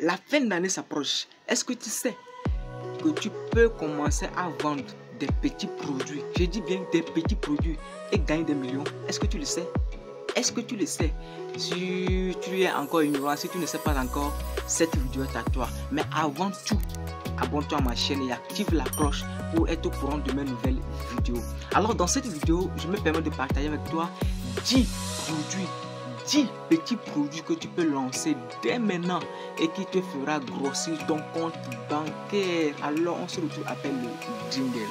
la fin d'année s'approche. Est-ce que tu sais que tu peux commencer à vendre des petits produits, je dis bien des petits produits, et gagner des millions? Est-ce que tu le sais? Est-ce que tu le sais? Si tu es encore ignorant, si tu ne sais pas encore, cette vidéo est à toi. Mais avant tout, abonne-toi à ma chaîne et active la cloche pour être au courant de mes nouvelles vidéos. Alors dans cette vidéo, je me permets de partager avec toi 10 produits, 10 petits produits que tu peux lancer dès maintenant et qui te fera grossir ton compte bancaire. Alors on se retrouve après le jingle.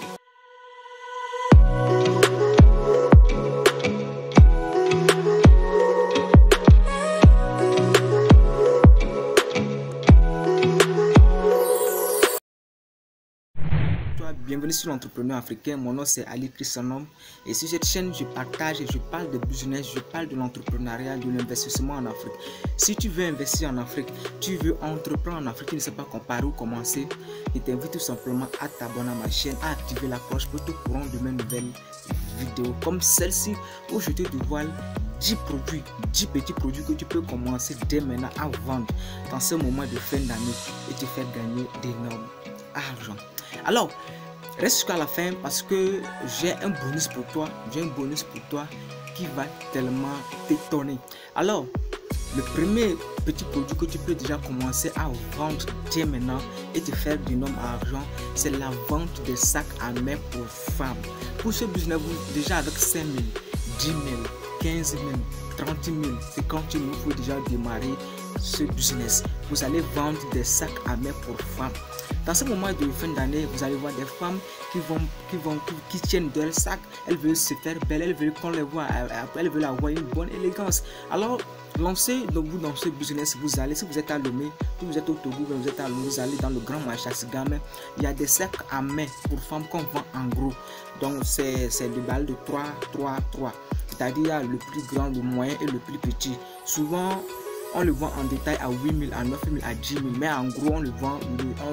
Bienvenue sur l'entrepreneur africain, mon nom c'est Ali Christianom et sur cette chaîne je partage et je parle de business, je parle de l'entrepreneuriat, de l'investissement en Afrique. Si tu veux investir en Afrique, tu veux entreprendre en Afrique, tu ne sais pas par où commencer, je t'invite tout simplement à t'abonner à ma chaîne, à activer la cloche pour être au courant de mes nouvelles vidéos comme celle-ci où je te dévoile 10 produits, 10 petits produits que tu peux commencer dès maintenant à vendre dans ce moment de fin d'année et te faire gagner d'énormes argent. Alors, reste jusqu'à la fin parce que j'ai un bonus pour toi. J'ai un bonus pour toi qui va tellement t'étonner. Alors, le premier petit produit que tu peux déjà commencer à vendre dès maintenant et te faire d'énormes argent, c'est la vente des sacs à main pour femmes. Pour ce business, déjà avec 5 000, 10 000, 15 000, 30 000, 50 000, il faut déjà démarrer ce business. Vous allez vendre des sacs à main pour femmes. Dans ce moment de fin d'année, vous allez voir des femmes qui tiennent de leur sac. Elles veulent se faire belle, elles veulent qu'on les voit, elles veulent avoir une bonne élégance. Alors, lancez-vous dans ce business. Vous allez, si vous êtes à Lomé, si vous êtes au Togo, vous êtes à Lomé, vous allez dans le grand marché à Sigame. Il y a des sacs à main pour femmes qu'on vend en gros. Donc, c'est le balles de 3, 3, 3. C'est-à-dire le plus grand, le moyen et le plus petit. Souvent, on le vend en détail à 8 000, à 9 000, à 10 000, mais en gros, on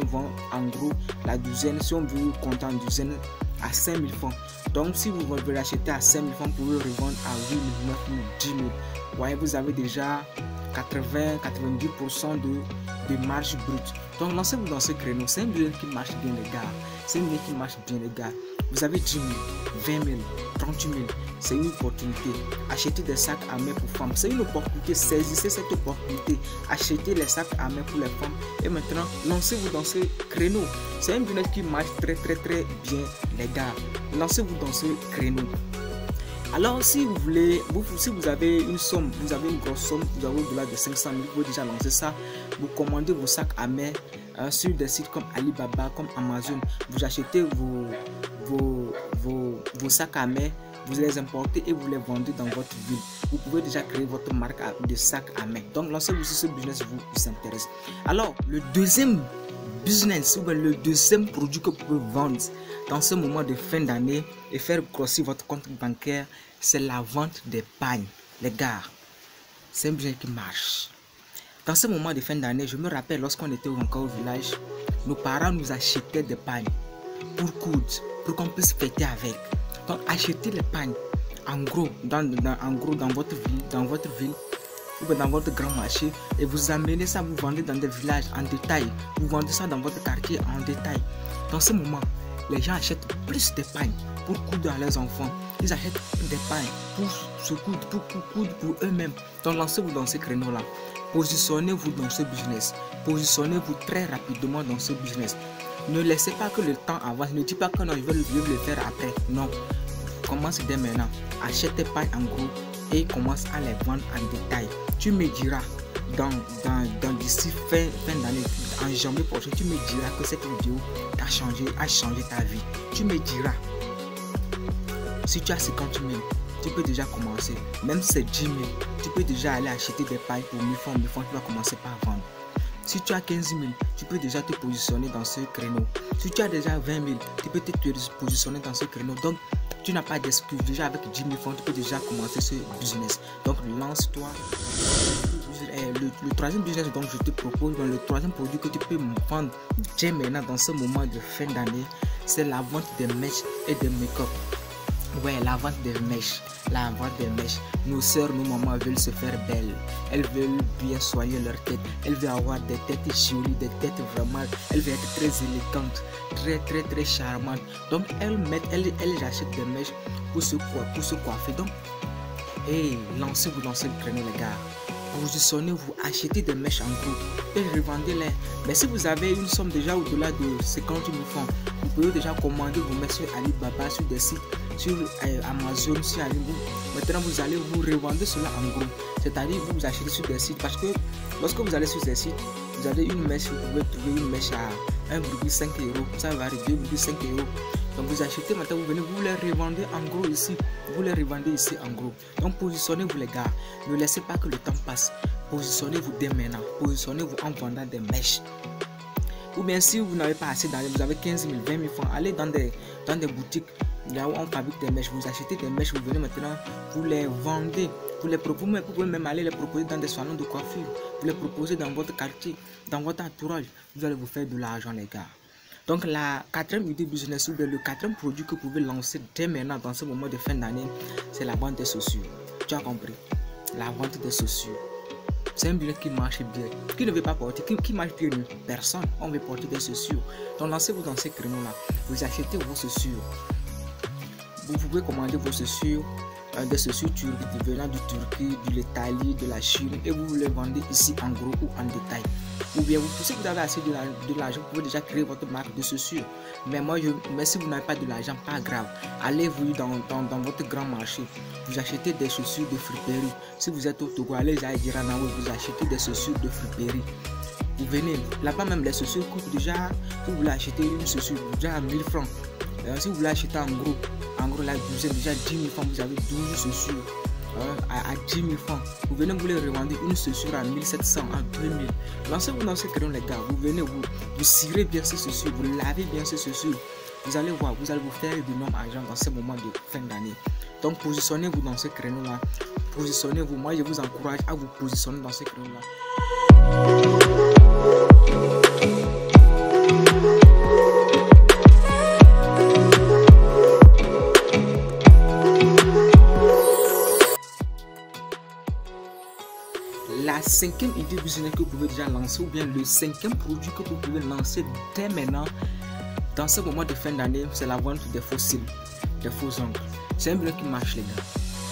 vend en gros la douzaine, si on veut compter en douzaine, à 5 000 francs. Donc, si vous voulez l'acheter à 5 000 francs, vous pouvez le revendre à 8 000, 9 000, 10 000. Vous voyez, vous avez déjà 80-90% de marge brute. Donc, lancez-vous dans ce créneau. C'est un business qui marche bien, les gars. C'est un business qui marche bien, les gars. Vous avez 10 000, 20 000, 30 000. C'est une opportunité. Achetez des sacs à main pour femmes. C'est une opportunité. Saisissez cette opportunité. Achetez les sacs à main pour les femmes. Et maintenant, lancez-vous dans ce créneau. C'est un business qui marche très bien, les gars. Lancez-vous dans ce créneau. Alors, si vous voulez, si vous avez une somme, vous avez une grosse somme, vous avez au-delà de 500 000, vous pouvez déjà lancer ça. Vous commandez vos sacs à main sur des sites comme Alibaba, comme Amazon. Vous achetez vos sacs à main, vous les importez et vous les vendez dans votre ville. Vous pouvez déjà créer votre marque de sacs à main. Donc, lancez-vous si ce business vous intéresse. Alors, le deuxième business, ou le deuxième produit que vous pouvez vendre dans ce moment de fin d'année et faire grossir votre compte bancaire, c'est la vente des pagnes. Les gars, c'est un business qui marche. Dans ce moment de fin d'année, je me rappelle lorsqu'on était encore au village, nos parents nous achetaient des pagnes pour coudre, pour qu'on puisse fêter avec. Donc achetez les pagnes en gros, dans votre ville, ou dans votre grand marché, et vous amenez ça, vous vendez dans des villages en détail, vous vendez ça dans votre quartier en détail. Dans ce moment, les gens achètent plus de pagnes pour coudre à leurs enfants. Ils achètent des pagnes pour se coudre, pour eux-mêmes. Donc lancez-vous dans ce créneau-là. Positionnez-vous dans ce business. Positionnez-vous très rapidement dans ce business. Ne laissez pas que le temps avance. Ne dites pas que non, je vais le faire après. Non. Commence dès maintenant. Achète tes pagnes en gros et commence à les vendre en détail. Tu me diras d'ici fin d'année, en janvier prochain, tu me diras que cette vidéo a changé ta vie. Tu me diras, si tu as 50 000, tu peux déjà commencer. Même si c'est 10 000, tu peux déjà aller acheter des pailles pour 1000 francs, tu vas commencer par vendre. Si tu as 15 000, tu peux déjà te positionner dans ce créneau. Si tu as déjà 20 000, tu peux te positionner dans ce créneau. Donc, tu n'as pas d'excuse. Déjà avec 10 000 francs, tu peux déjà commencer ce business. Donc, lance-toi. Le troisième business dont je te propose, le troisième produit que tu peux vendre dès maintenant dans ce moment de fin d'année, c'est la vente des mèches et des make-up. Ouais, la vente des mèches. La vente des mèches. Nos sœurs, nos mamans veulent se faire belles. Elles veulent bien soigner leur tête. Elles veulent avoir des têtes jolies, des têtes vraiment. Elles veulent être très élégantes, très charmantes. Donc elles achètent des mèches pour se coiffer. Donc, lancez-vous dans ce créneau, les gars. Positionnez-vous, achetez des mèches en groupe et revendez-les. Mais si vous avez une somme déjà au-delà de 50 000 francs, vous pouvez déjà commander vos mèches sur Alibaba, sur des sites, sur Amazon, sur Alibaba. Maintenant, vous allez vous revendre cela en groupe. C'est-à-dire, vous achetez sur des sites parce que lorsque vous allez sur ces sites, vous avez une mèche, vous pouvez trouver une mèche à 1,5 €. Ça va arriver 2,5 €. Donc vous achetez, maintenant vous venez, vous les revendez en gros ici. Vous les revendez ici en gros. Donc positionnez-vous les gars. Ne laissez pas que le temps passe. Positionnez-vous dès maintenant. Positionnez-vous en vendant des mèches. Ou bien si vous n'avez pas assez d'argent, vous avez 15 000, 20 000 francs, allez dans des boutiques là où on fabrique des mèches. Vous achetez des mèches, vous venez maintenant, vous les vendez. Vous pouvez même aller les proposer dans des salons de coiffure. Vous les proposez dans votre quartier, dans votre entourage. Vous allez vous faire de l'argent les gars. Donc la quatrième idée business ou bien le quatrième produit que vous pouvez lancer dès maintenant dans ce moment de fin d'année, c'est la vente des chaussures. Tu as compris? La vente des chaussures. C'est un business qui marche bien. Qui ne veut pas porter? Qui marche bien? Personne. On veut porter des chaussures. Donc lancez-vous dans ces créneaux-là. Vous achetez vos chaussures. Vous pouvez commander vos chaussures, des chaussures turques venant du Turquie, de l'Italie, de la Chine, et vous les vendez ici en gros ou en détail. Ou bien si vous avez assez de l'argent, vous pouvez déjà créer votre marque de chaussures. Mais si vous n'avez pas de l'argent, pas grave. Allez-vous dans votre grand marché. Vous achetez des chaussures de friperie. Si vous êtes au Togo, allez à Iranawe, vous achetez des chaussures de friperie. Vous venez, là-bas même les chaussures coûtent déjà, si vous voulez acheter une chaussure déjà à 1000 francs. Si vous voulez acheter en gros là, vous avez déjà 10 000 francs, vous avez 12 chaussures à 10 000 francs. Vous venez, vous les revendez une chaussure à 1700, à 2000. Lancez-vous dans ce créneau les gars. Vous venez, vous cirez bien ces chaussures, vous lavez bien ces chaussures. Vous allez voir, vous allez vous faire d'énormes argent dans ces moments de fin d'année. Donc positionnez-vous dans ce créneau là. Positionnez-vous. Moi je vous encourage à vous positionner dans ce créneau là. La cinquième idée business que vous pouvez déjà lancer, ou bien le cinquième produit que vous pouvez lancer dès maintenant dans ce moment de fin d'année, c'est la vente des fossiles, des faux ongles. C'est un bien qui marche les gars.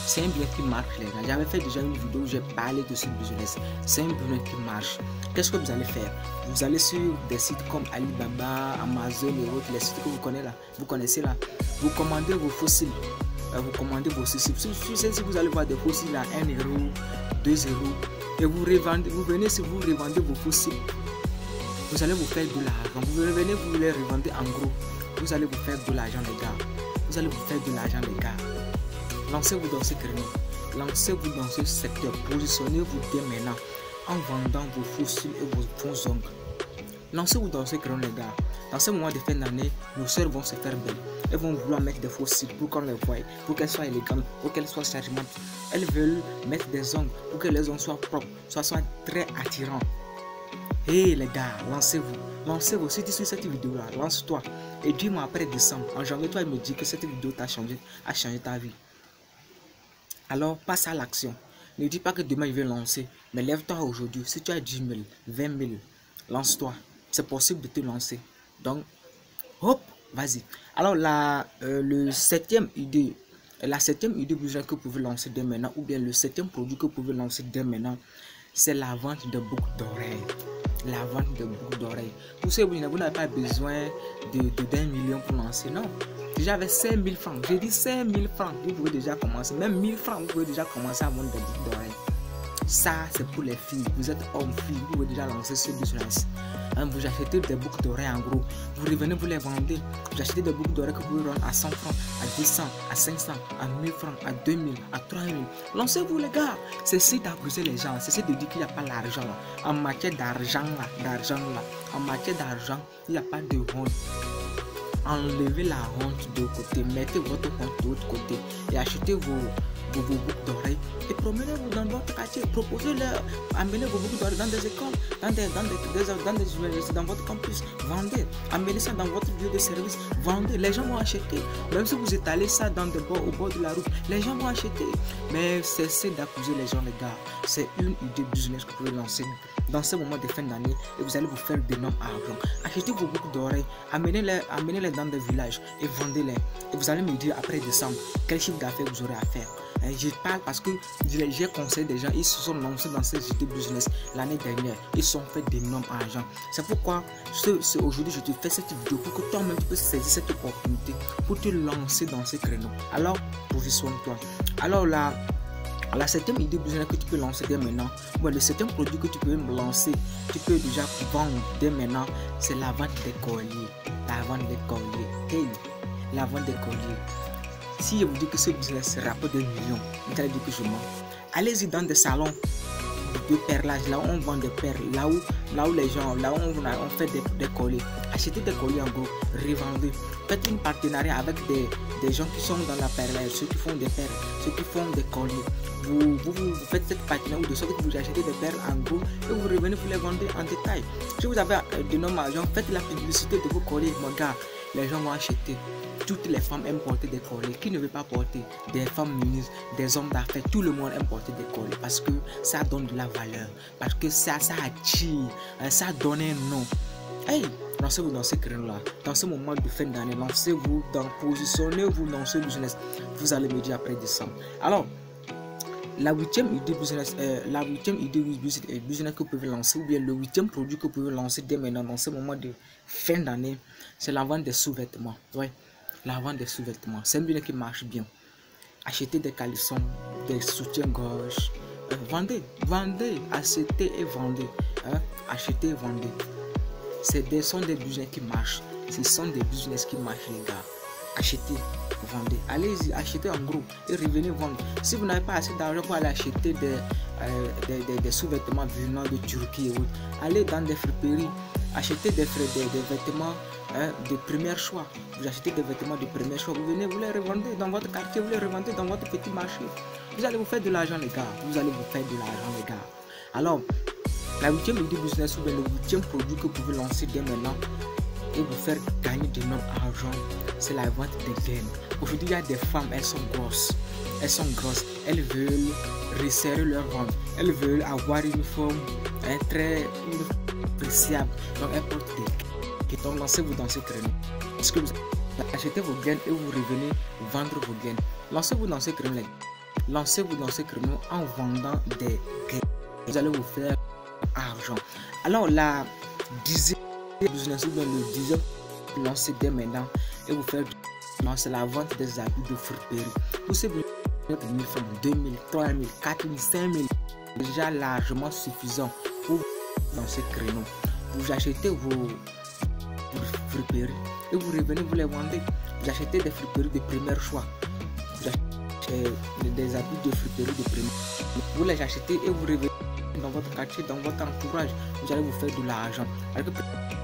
C'est un bien qui marche les gars. J'avais fait déjà une vidéo où j'ai parlé de ce business. C'est un bien qui marche. Qu'est-ce que vous allez faire? Vous allez sur des sites comme Alibaba, Amazon et autres, les sites que vous connaissez là. Vous commandez vos fossiles. Vous commandez vos fossiles. Si vous allez voir des fossiles à 1 €, 2 €, et vous venez, si vous revendez vos fossiles, vous allez vous faire de l'argent. Vous venez, vous les revendez en gros, vous allez vous faire de l'argent les gars. Vous allez vous faire de l'argent les gars. Lancez-vous dans ce créneau, lancez-vous dans ce secteur, positionnez-vous dès maintenant en vendant vos fossiles et vos faux ongles. Lancez-vous dans ce créneau les gars. Dans ce moment de fin d'année, nos sœurs vont se faire belles. Elles vont vouloir mettre des fossiles pour qu'on les voie, pour qu'elles soient élégantes, pour qu'elles soient charmantes. Elles veulent mettre des ongles pour que les ongles soient propres, soient très attirants. Hey les gars, lancez-vous. Lancez-vous. Si tu suis cette vidéo là, lance-toi. Et dis-moi après décembre, en janvier, toi, il me dit que cette vidéo t'a changé, a changé ta vie. Alors passe à l'action. Ne dis pas que demain je vais lancer, mais lève-toi aujourd'hui. Si tu as 10 000, 20 000, lance-toi. C'est possible de te lancer. Donc, hop, vas-y. Alors la septième idée business que vous pouvez lancer dès maintenant, ou bien le septième produit que vous pouvez lancer dès maintenant, c'est la vente de boucles d'oreilles. La vente de boucles d'oreilles. Vous savez, vous n'avez pas besoin d'1 million pour lancer, non. Déjà avec 5 000 francs, j'ai dit 5 000 francs, vous pouvez déjà commencer. Même 1000 francs, vous pouvez déjà commencer à vendre des boucles d'oreilles. Ça, c'est pour les filles. Vous êtes homme-fille, vous pouvez déjà lancer ce business. Vous achetez des boucles d'oreilles en gros. Vous revenez, vous les vendez. Vous achetez des boucles d'oreilles que vous pouvez vendre à 100 francs, à 200, à 500, à 1000 francs, à 2000, à 3000. Lancez-vous les gars. Cessez d'accuser les gens. Cessez de dire qu'il n'y a pas l'argent là. En matière d'argent là, en matière d'argent, il n'y a pas de honte. Enlevez la honte de côté. Mettez votre honte de l'autre côté. Et achetez vos vos boucles d'oreilles et promenez-vous dans votre quartier. Proposez-leur, amenez vos boucles d'oreilles dans des écoles, dans des universités, dans votre campus. Vendez, amenez ça dans votre lieu de service. Vendez, les gens vont acheter. Même si vous étalez ça dans des bords, au bord de la route, les gens vont acheter. Mais cessez d'accuser les gens, les gars. C'est une idée business que vous pouvez lancer dans ce moment de fin d'année et vous allez vous faire d'énormes argent. Achetez vos boucles d'oreilles, amenez-les dans des villages et vendez-les. Et vous allez me dire après décembre quel chiffre d'affaires vous aurez à faire. Je parle parce que j'ai conseillé des gens, ils se sont lancés dans ces idées business l'année dernière, ils sont fait d'énormes argent. C'est pourquoi aujourd'hui je te fais cette vidéo pour que toi-même tu peux saisir cette opportunité pour te lancer dans ces créneaux. Alors positionne-toi. Alors là, la septième idée business que tu peux lancer dès maintenant, le septième produit que tu peux lancer, tu peux déjà vendre dès maintenant, c'est la vente des colliers. La vente des colliers. Hey, la vente des colliers. Si je vous dis que ce business rapporte des millions, vous allez dire que je mens. Allez-y dans des salons de perlage, là où on vend des perles, là où les gens, là où on fait des colliers. Achetez des colliers en gros, revendez. Faites une partenariat avec des gens qui sont dans la perlage, ceux qui font des perles, ceux qui font des colliers. Vous faites cette partenariat de sorte que vous achetez des perles en gros et vous revenez pour les vendre en détail. Si vous avez de nombreux argent, faites la publicité de vos colliers, mon gars. Les gens vont acheter. Toutes les femmes aiment porter des colliers. Qui ne veut pas porter? Des femmes ministres, des hommes d'affaires, tout le monde aime porter des colliers parce que ça donne de la valeur, parce que ça attire, ça donne un nom. Hey, lancez-vous dans ce créneau-là. Dans ce moment de fin d'année, lancez-vous, positionnez-vous dans ce business. Vous allez me dire après décembre. Alors, la huitième idée business que vous pouvez lancer, ou bien le huitième produit que vous pouvez lancer dès maintenant dans ce moment de fin d'année, c'est la vente des sous-vêtements. Ouais, la vente des sous-vêtements. C'est un business qui marche bien. Achetez des caleçons, des soutiens-gorge. Vendez, achetez et vendez. Achetez et vendez. Ce sont des business qui marchent. Ce sont des business qui marchent, les gars. Achetez, vendez. Allez-y, achetez en gros et revenez vendre. Si vous n'avez pas assez d'argent pour aller acheter des sous-vêtements venant de Turquie et autres, allez dans des friperies, achetez des vêtements de premier choix. Vous achetez des vêtements de premier choix, vous venez, vous les revendez dans votre quartier, vous les revendez dans votre petit marché. Vous allez vous faire de l'argent, les gars. Vous allez vous faire de l'argent, les gars. Alors, la huitième idée business ou bien le huitième produit que vous pouvez lancer dès maintenant et vous faire gagner de notre argent, c'est la vente des gaines. Aujourd'hui, il y a des femmes, elles sont grosses, elles veulent resserrer leur ventre, elles veulent avoir une forme très appréciable, donc elles portent des gaines. Donc lancez-vous dans ce créneau. Est-ce que vous achetez vos gaines et vous revenez vendre vos gaines? Lancez-vous dans ce créneau. Lancez-vous dans ce créneau en vendant des gaines. Vous allez vous faire argent. Alors la dixième business, le dixième, lancez dès maintenant et vous faire lancer la vente des habits de friperie. Pour ces business, 1000 francs, 2000, 3000, 4000, 5000, déjà largement suffisant pour dans ce créneau. Vous achetez vos friperies et vous revenez, vous les vendez. Vous achetez des friperies de premier choix. Vous achetez des habits de friperie de premier choix. Vous les achetez et vous revenez dans votre quartier, dans votre entourage, vous allez vous faire de l'argent. Avec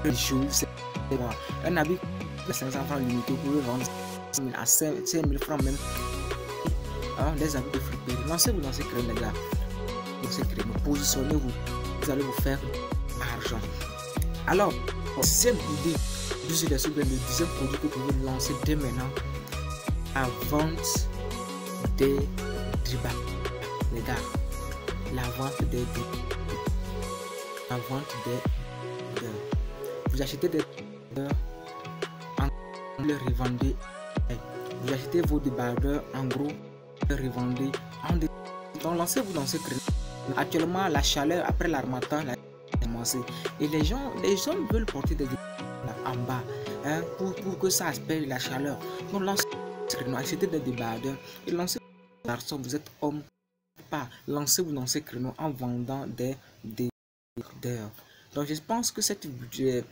les choses, un habit de 500 francs limité, vous pouvez vendre 5 000 à 5 000 francs même. Des habits de friperie. Lancez-vous dans ces créneaux, les gars. Dans ces créneaux, positionnez-vous. Vous allez vous faire de l'argent. Alors, dixième idée, le dixième produit que vous pouvez lancer dès maintenant, la vente des dribas. Les gars, la vente des vous achetez des en le revendez. Vous achetez vos débardeurs en gros, le revendez en donc lancez-vous dans ce créneau. Actuellement la chaleur après l'armatan a commencé et les gens veulent porter des débardeurs en bas pour que ça aspire la chaleur. Donc lancez ce créneau, achetez des débardeurs et lancez garçon, vous êtes homme. Pas lancez-vous dans ces créneaux en vendant des débardeurs. Donc je pense que cette idée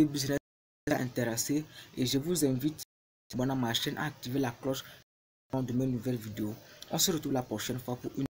business est intéressée et je vous invite à abonner à ma chaîne, à activer la cloche de mes nouvelles vidéos. On se retrouve la prochaine fois pour une